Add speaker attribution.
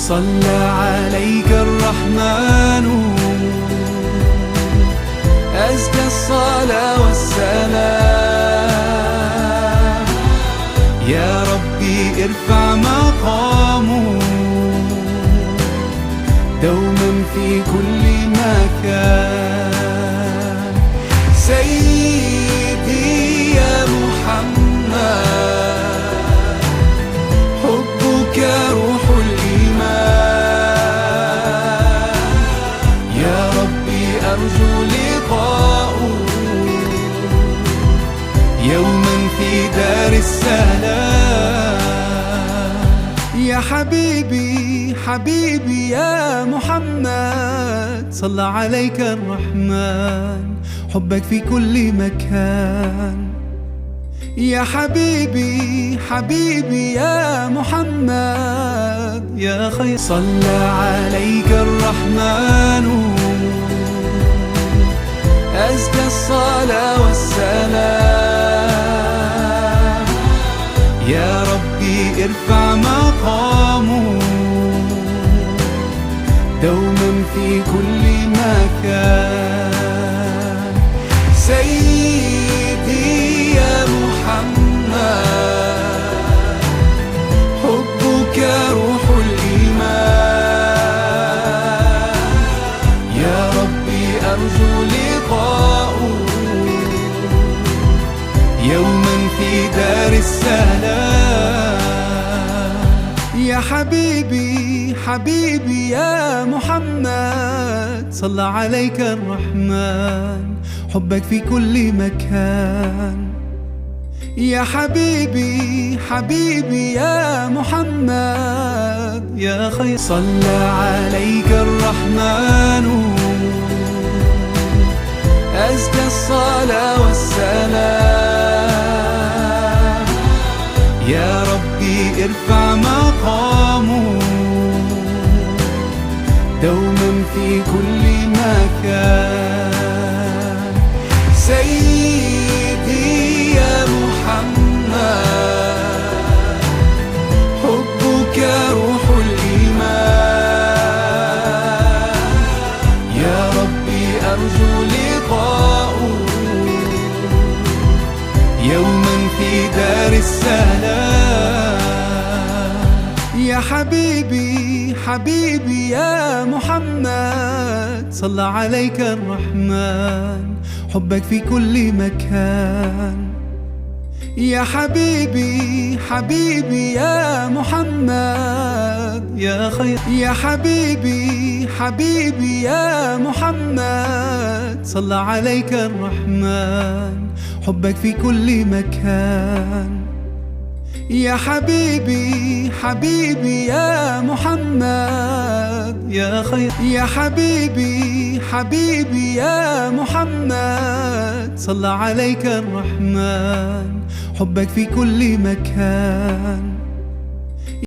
Speaker 1: صلى عليك الرحمن أزكى الصلاة والسلام. يا ربي ارفع مقامه دوما في كل مكان. سيدي يا محمد حبك روح الإيمان. يا ربي أرجو لقاءه يوما في دار السلام. يا حبيبي حبيبي يا محمد صلى عليك الرحمن حبك في كل مكان. يا حبيبي حبيبي يا محمد يا خير صلى عليك الرحمن أزكى الصلاة والسلام. يا ربي ارفع مقامه دوما في كل مكان. سيدي يا محمد حبك روح الإيمان. يا ربي أرجو لقاءه يوما في دار السلام. يا حبيبي حبيبي يا محمد صلى عليك الرحمن حبك في كل مكان. يا حبيبي حبيبي يا محمد يا خير صلى عليك الرحمن أزكى الصلاة والسلام. يا ربي ارفع مقامه دوما في كل مكان. سيدي يا محمد حبك روح الإيمان. يا ربي أرجو لقاءه يوما في دار السلام. يا حبيبي حبيبي يا محمد صلى عليك الرحمن حبك في كل مكان. يا حبيبي حبيبي يا محمد يا خير يا حبيبي حبيبي يا محمد صلى عليك الرحمن حبك في كل مكان. يا حبيبي حبيبي يا محمد يا خير يا حبيبي حبيبي يا محمد صلى عليك الرحمن حبك في كل مكان.